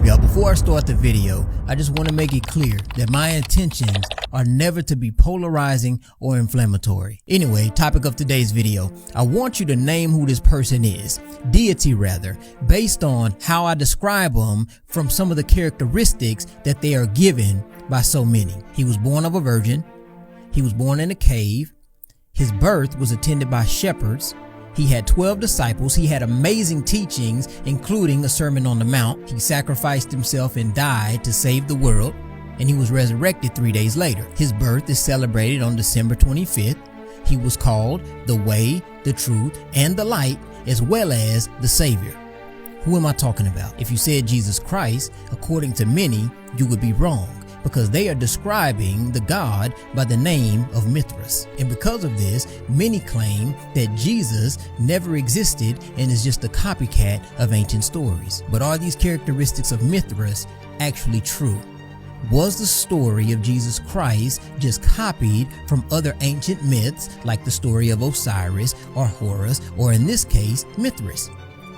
Y'all, before I start the video, I just want to make it clear that my intentions are never to be polarizing or inflammatory. Anyway, topic of today's video, I want you to name who this person is, deity rather, based on how I describe them from some of the characteristics that they are given by so many. He was born of a virgin. He was born in a cave. His birth was attended by shepherds. He had 12 disciples. He had amazing teachings, including a Sermon on the Mount. He sacrificed himself and died to save the world, and he was resurrected 3 days later. His birth is celebrated on December 25th. He was called the Way, the Truth, and the Light, as well as the Savior. Who am I talking about? If you said Jesus Christ, according to many, you would be wrong, because they are describing the God by the name of Mithras. And because of this, many claim that Jesus never existed and is just a copycat of ancient stories. But are these characteristics of Mithras actually true? Was the story of Jesus Christ just copied from other ancient myths like the story of Osiris or Horus, or in this case, Mithras?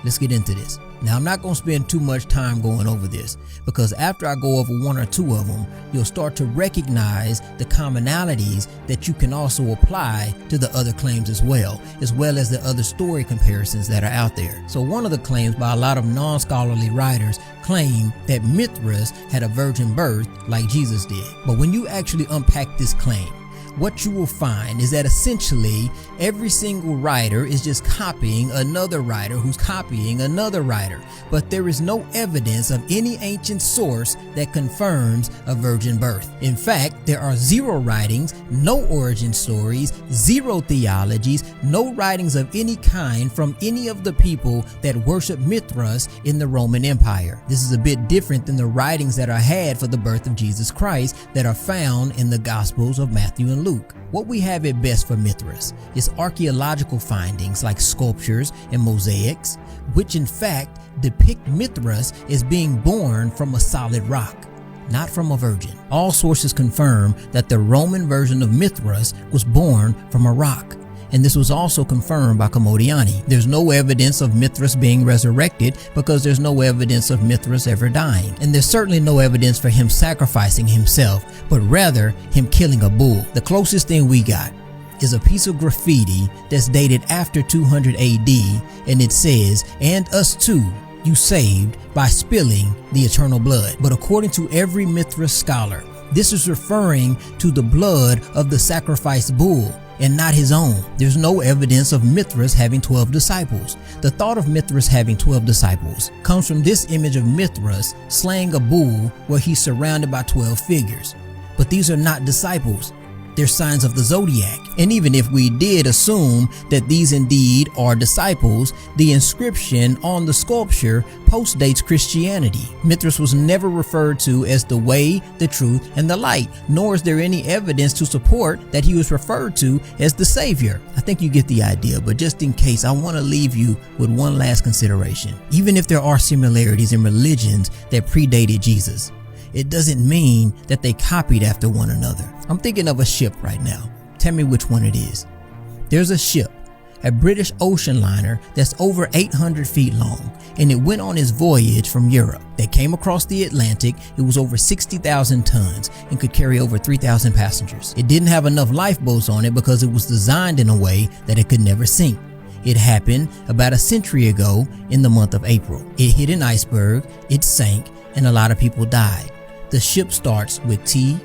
Let's get into this. Now, I'm not going to spend too much time going over this, because after I go over one or two of them, you'll start to recognize the commonalities that you can also apply to the other claims as well as the other story comparisons that are out there. So one of the claims by a lot of non-scholarly writers claim that Mithras had a virgin birth like Jesus did. But when you actually unpack this claim, what you will find is that essentially every single writer is just copying another writer who's copying another writer, but there is no evidence of any ancient source that confirms a virgin birth. In fact, there are zero writings, no origin stories, zero theologies, no writings of any kind from any of the people that worship Mithras in the Roman Empire. This is a bit different than the writings that are had for the birth of Jesus Christ that are found in the Gospels of Matthew and Luke. What we have at best for Mithras is archaeological findings like sculptures and mosaics, which in fact depict Mithras as being born from a solid rock, not from a virgin. All sources confirm that the Roman version of Mithras was born from a rock, and this was also confirmed by Commodiani. There's no evidence of Mithras being resurrected because there's no evidence of Mithras ever dying. And there's certainly no evidence for him sacrificing himself, but rather him killing a bull. The closest thing we got is a piece of graffiti that's dated after 200 AD, and it says, "And us too you saved by spilling the eternal blood." But according to every Mithras scholar, this is referring to the blood of the sacrificed bull and not his own. There's no evidence of Mithras having 12 disciples. The thought of Mithras having 12 disciples comes from this image of Mithras slaying a bull where he's surrounded by 12 figures. But these are not disciples. They're signs of the zodiac. And even if we did assume that these indeed are disciples, the inscription on the sculpture postdates Christianity. Mithras was never referred to as the way, the truth, and the light, nor is there any evidence to support that he was referred to as the Savior. I think you get the idea, but just in case, I want to leave you with one last consideration. Even if there are similarities in religions that predated Jesus, it doesn't mean that they copied after one another. I'm thinking of a ship right now. Tell me which one it is. There's a ship, a British ocean liner that's over 800 feet long, and it went on its voyage from Europe. They came across the Atlantic. It was over 60,000 tons and could carry over 3,000 passengers. It didn't have enough lifeboats on it because it was designed in a way that it could never sink. It happened about a century ago in the month of April. It hit an iceberg, it sank, and a lot of people died. The ship starts with Titan.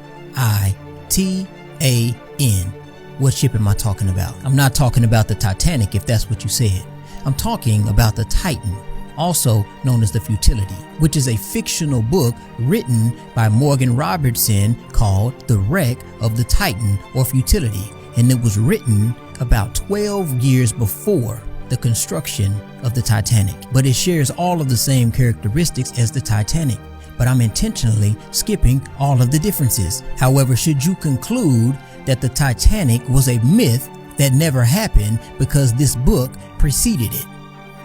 What ship am I talking about? I'm not talking about the Titanic, if that's what you said. I'm talking about the Titan, also known as the Futility, which is a fictional book written by Morgan Robertson called The Wreck of the Titan or Futility, and it was written about 12 years before the construction of the Titanic. But it shares all of the same characteristics as the Titanic, but I'm intentionally skipping all of the differences. However, should you conclude that the Titanic was a myth that never happened because this book preceded it,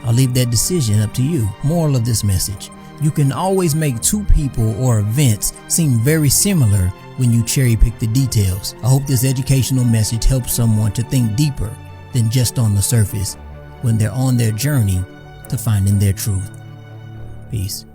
I'll leave that decision up to you. Moral of this message: you can always make two people or events seem very similar when you cherry pick the details. I hope this educational message helps someone to think deeper than just on the surface when they're on their journey to finding their truth. Peace.